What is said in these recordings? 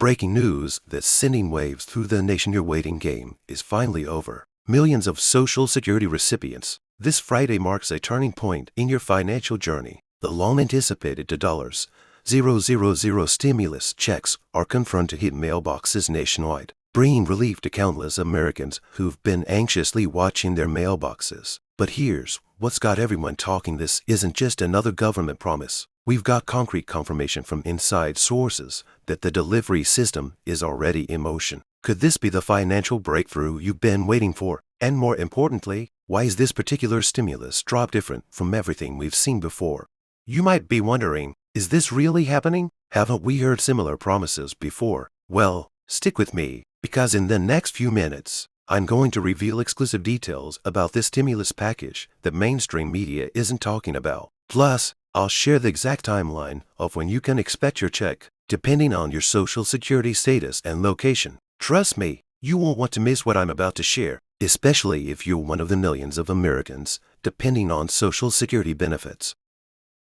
Breaking news: the sending waves through the nation your waiting game is finally over. Millions of Social Security recipients. This Friday marks a turning point in your financial journey. The long-anticipated $000 stimulus checks are confirmed to hit mailboxes nationwide, bringing relief to countless Americans who've been anxiously watching their mailboxes. But here's what's got everyone talking. This isn't just another government promise. We've got concrete confirmation from inside sources that the delivery system is already in motion. Could this be the financial breakthrough you've been waiting for? And more importantly, why is this particular stimulus drop different from everything we've seen before? You might be wondering, is this really happening? Haven't we heard similar promises before? Well, stick with me, because in the next few minutes, I'm going to reveal exclusive details about this stimulus package that mainstream media isn't talking about. Plus, I'll share the exact timeline of when you can expect your check, depending on your Social Security status and location. Trust me, you won't want to miss what I'm about to share, especially if you're one of the millions of Americans depending on Social Security benefits.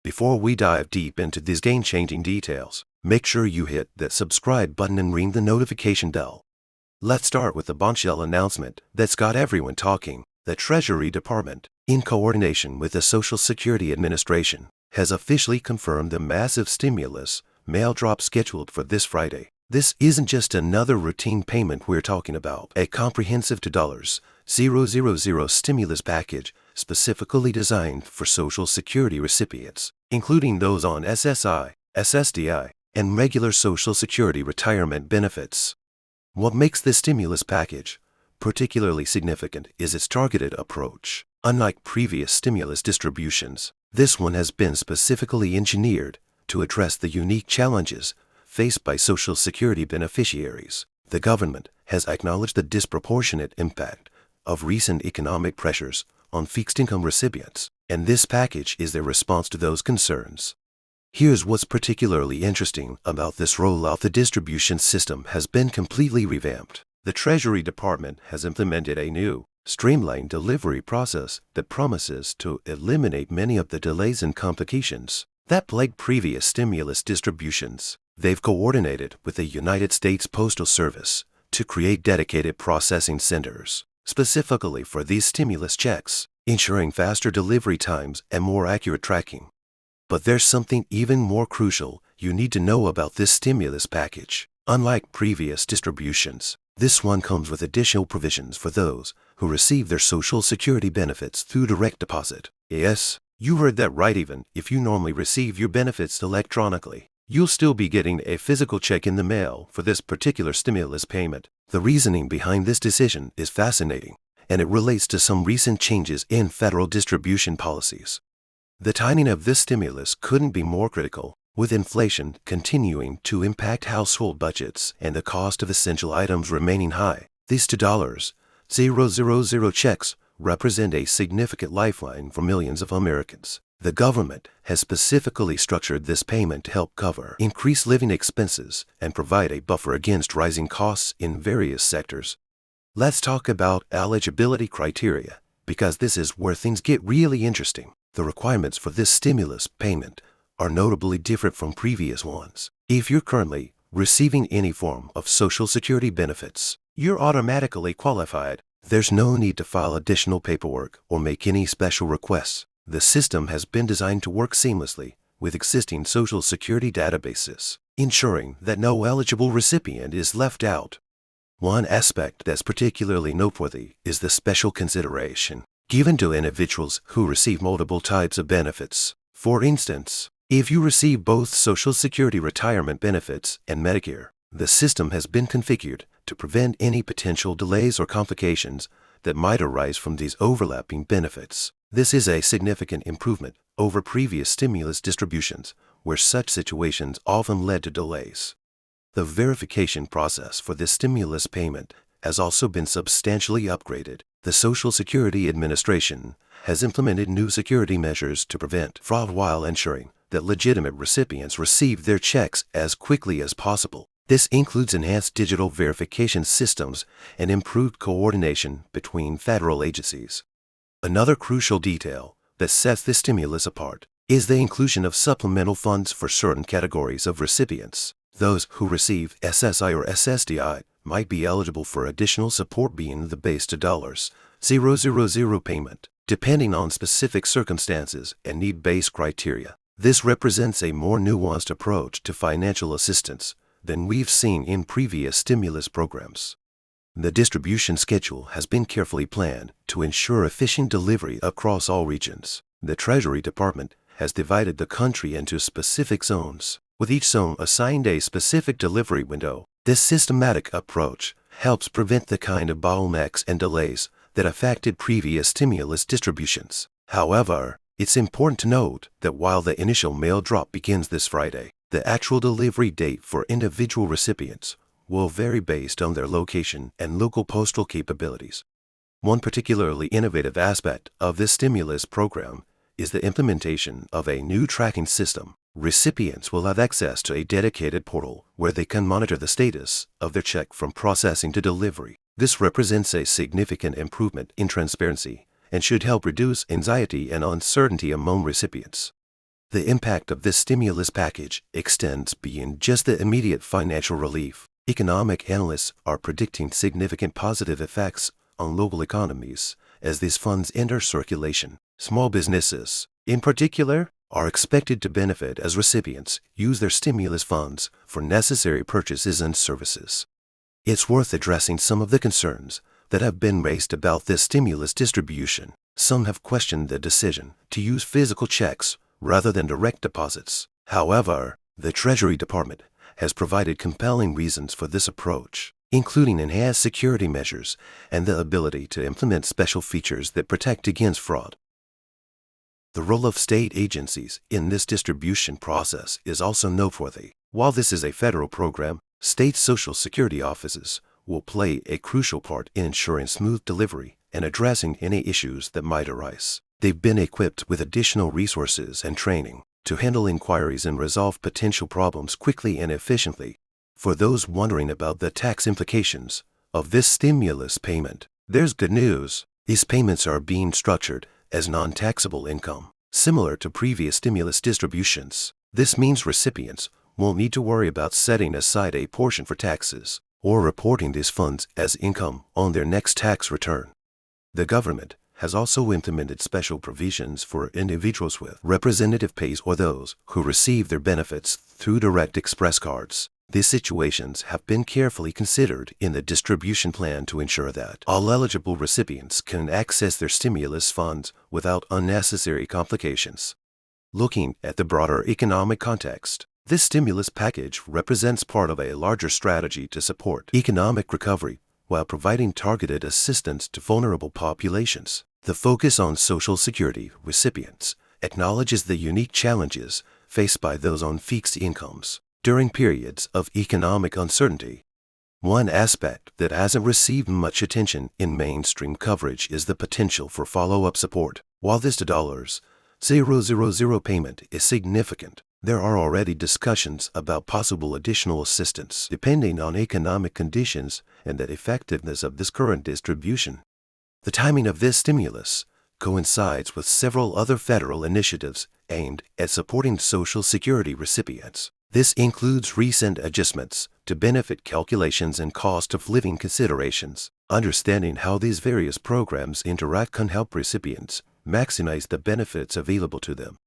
Before we dive deep into these game-changing details, make sure you hit that subscribe button and ring the notification bell. Let's start with the bombshell announcement that's got everyone talking. The Treasury Department, in coordination with the Social Security Administration, has officially confirmed the massive stimulus mail drop scheduled for this Friday. This isn't just another routine payment we're talking about. A comprehensive $000 stimulus package specifically designed for Social Security recipients, including those on SSI, SSDI, and regular Social Security retirement benefits. What makes this stimulus package particularly significant is its targeted approach. Unlike previous stimulus distributions, this one has been specifically engineered to address the unique challenges faced by Social Security beneficiaries. The government has acknowledged the disproportionate impact of recent economic pressures on fixed-income recipients, and this package is their response to those concerns. Here's what's particularly interesting about this rollout: the distribution system has been completely revamped. The Treasury Department has implemented a new, streamlined delivery process that promises to eliminate many of the delays and complications that plagued previous stimulus distributions. They've coordinated with the United States Postal Service to create dedicated processing centers specifically for these stimulus checks, ensuring faster delivery times and more accurate tracking. But there's something even more crucial you need to know about this stimulus package. Unlike previous distributions, this one comes with additional provisions for those who receive their Social Security benefits through direct deposit. Yes, you heard that right. Even if you normally receive your benefits electronically, you'll still be getting a physical check in the mail for this particular stimulus payment. The reasoning behind this decision is fascinating, and it relates to some recent changes in federal distribution policies. The timing of this stimulus couldn't be more critical, with inflation continuing to impact household budgets and the cost of essential items remaining high. These $000 checks represent a significant lifeline for millions of Americans. The government has specifically structured this payment to help cover increased living expenses and provide a buffer against rising costs in various sectors. Let's talk about eligibility criteria, because this is where things get really interesting. The requirements for this stimulus payment are notably different from previous ones. If you're currently receiving any form of Social Security benefits, you're automatically qualified. There's no need to file additional paperwork or make any special requests. The system has been designed to work seamlessly with existing Social Security databases, ensuring that no eligible recipient is left out. One aspect that's particularly noteworthy is the special consideration given to individuals who receive multiple types of benefits. For instance, if you receive both Social Security retirement benefits and Medicare, the system has been configured to prevent any potential delays or complications that might arise from these overlapping benefits. This is a significant improvement over previous stimulus distributions, where such situations often led to delays. The verification process for this stimulus payment has also been substantially upgraded. The Social Security Administration has implemented new security measures to prevent fraud while ensuring that legitimate recipients receive their checks as quickly as possible. This includes enhanced digital verification systems and improved coordination between federal agencies. Another crucial detail that sets this stimulus apart is the inclusion of supplemental funds for certain categories of recipients. Those who receive SSI or SSDI might be eligible for additional support beyond the base $000 payment, depending on specific circumstances and need-based criteria. This represents a more nuanced approach to financial assistance than we've seen in previous stimulus programs. The distribution schedule has been carefully planned to ensure efficient delivery across all regions. The Treasury Department has divided the country into specific zones, with each zone assigned a specific delivery window. This systematic approach helps prevent the kind of bottlenecks and delays that affected previous stimulus distributions. However, it's important to note that while the initial mail drop begins this Friday, the actual delivery date for individual recipients will vary based on their location and local postal capabilities. One particularly innovative aspect of this stimulus program is the implementation of a new tracking system. Recipients will have access to a dedicated portal where they can monitor the status of their check from processing to delivery. This represents a significant improvement in transparency and should help reduce anxiety and uncertainty among recipients. The impact of this stimulus package extends beyond just the immediate financial relief. Economic analysts are predicting significant positive effects on local economies as these funds enter circulation. Small businesses, in particular, are expected to benefit as recipients use their stimulus funds for necessary purchases and services. It's worth addressing some of the concerns that have been raised about this stimulus distribution. Some have questioned the decision to use physical checks rather than direct deposits. However, the Treasury Department has provided compelling reasons for this approach, including enhanced security measures and the ability to implement special features that protect against fraud. The role of state agencies in this distribution process is also noteworthy. While this is a federal program, state Social Security offices will play a crucial part in ensuring smooth delivery and addressing any issues that might arise. They've been equipped with additional resources and training to handle inquiries and resolve potential problems quickly and efficiently. For those wondering about the tax implications of this stimulus payment, there's good news. These payments are being structured as non-taxable income, similar to previous stimulus distributions. This means recipients won't need to worry about setting aside a portion for taxes or reporting these funds as income on their next tax return. The government has also implemented special provisions for individuals with representative pays or those who receive their benefits through direct express cards. These situations have been carefully considered in the distribution plan to ensure that all eligible recipients can access their stimulus funds without unnecessary complications. Looking at the broader economic context, this stimulus package represents part of a larger strategy to support economic recovery while providing targeted assistance to vulnerable populations. The focus on Social Security recipients acknowledges the unique challenges faced by those on fixed incomes during periods of economic uncertainty. One aspect that hasn't received much attention in mainstream coverage is the potential for follow-up support. While this $000 payment is significant, there are already discussions about possible additional assistance depending on economic conditions and the effectiveness of this current distribution. The timing of this stimulus coincides with several other federal initiatives aimed at supporting Social Security recipients. This includes recent adjustments to benefit calculations and cost of living considerations. Understanding how these various programs interact can help recipients maximize the benefits available to them.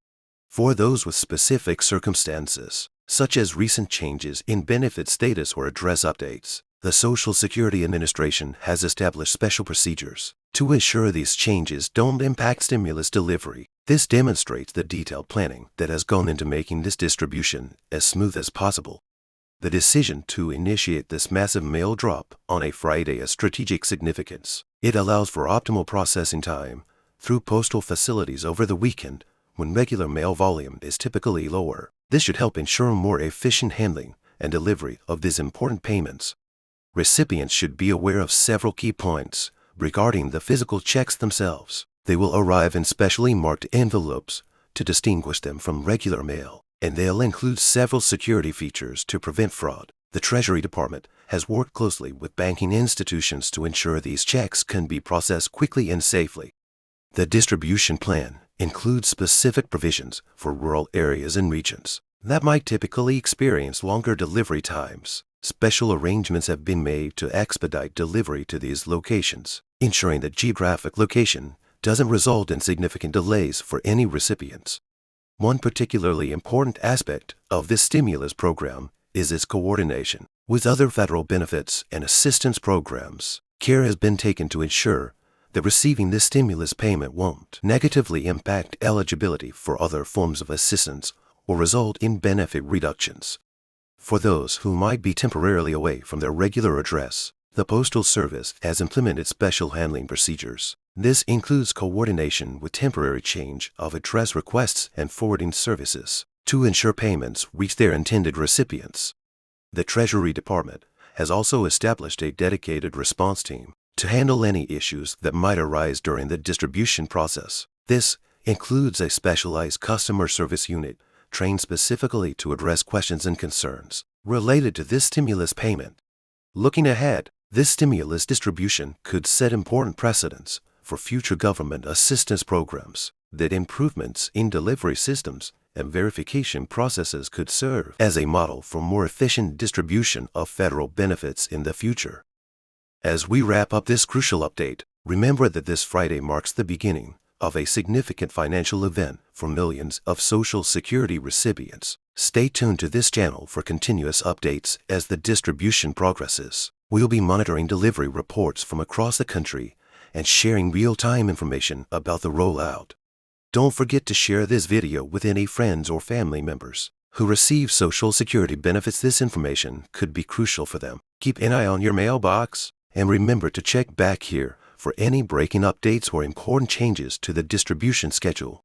For those with specific circumstances, such as recent changes in benefit status or address updates, the Social Security Administration has established special procedures to ensure these changes don't impact stimulus delivery. This demonstrates the detailed planning that has gone into making this distribution as smooth as possible. The decision to initiate this massive mail drop on a Friday has strategic significance. It allows for optimal processing time through postal facilities over the weekend when regular mail volume is typically lower. This should help ensure more efficient handling and delivery of these important payments. Recipients should be aware of several key points regarding the physical checks themselves. They will arrive in specially marked envelopes to distinguish them from regular mail, and they'll include several security features to prevent fraud. The Treasury Department has worked closely with banking institutions to ensure these checks can be processed quickly and safely. The distribution plan includes specific provisions for rural areas and regions. that might typically experience longer delivery times. Special arrangements have been made to expedite delivery to these locations, ensuring that geographic location doesn't result in significant delays for any recipients. One particularly important aspect of this stimulus program is its coordination with other federal benefits and assistance programs. Care has been taken to ensure that receiving this stimulus payment won't negatively impact eligibility for other forms of assistance or result in benefit reductions. For those who might be temporarily away from their regular address, the Postal Service has implemented special handling procedures. This includes coordination with temporary change of address requests and forwarding services to ensure payments reach their intended recipients. The Treasury Department has also established a dedicated response team to handle any issues that might arise during the distribution process. This includes a specialized customer service unit trained specifically to address questions and concerns related to this stimulus payment. Looking ahead, this stimulus distribution could set important precedents for future government assistance programs. That improvements in delivery systems and verification processes could serve as a model for more efficient distribution of federal benefits in the future. As we wrap up this crucial update, remember that this Friday marks the beginning of a significant financial event for millions of Social Security recipients. Stay tuned to this channel for continuous updates as the distribution progresses. We'll be monitoring delivery reports from across the country and sharing real-time information about the rollout. Don't forget to share this video with any friends or family members who receive Social Security benefits. This information could be crucial for them. Keep an eye on your mailbox and remember to check back here for any breaking updates or important changes to the distribution schedule.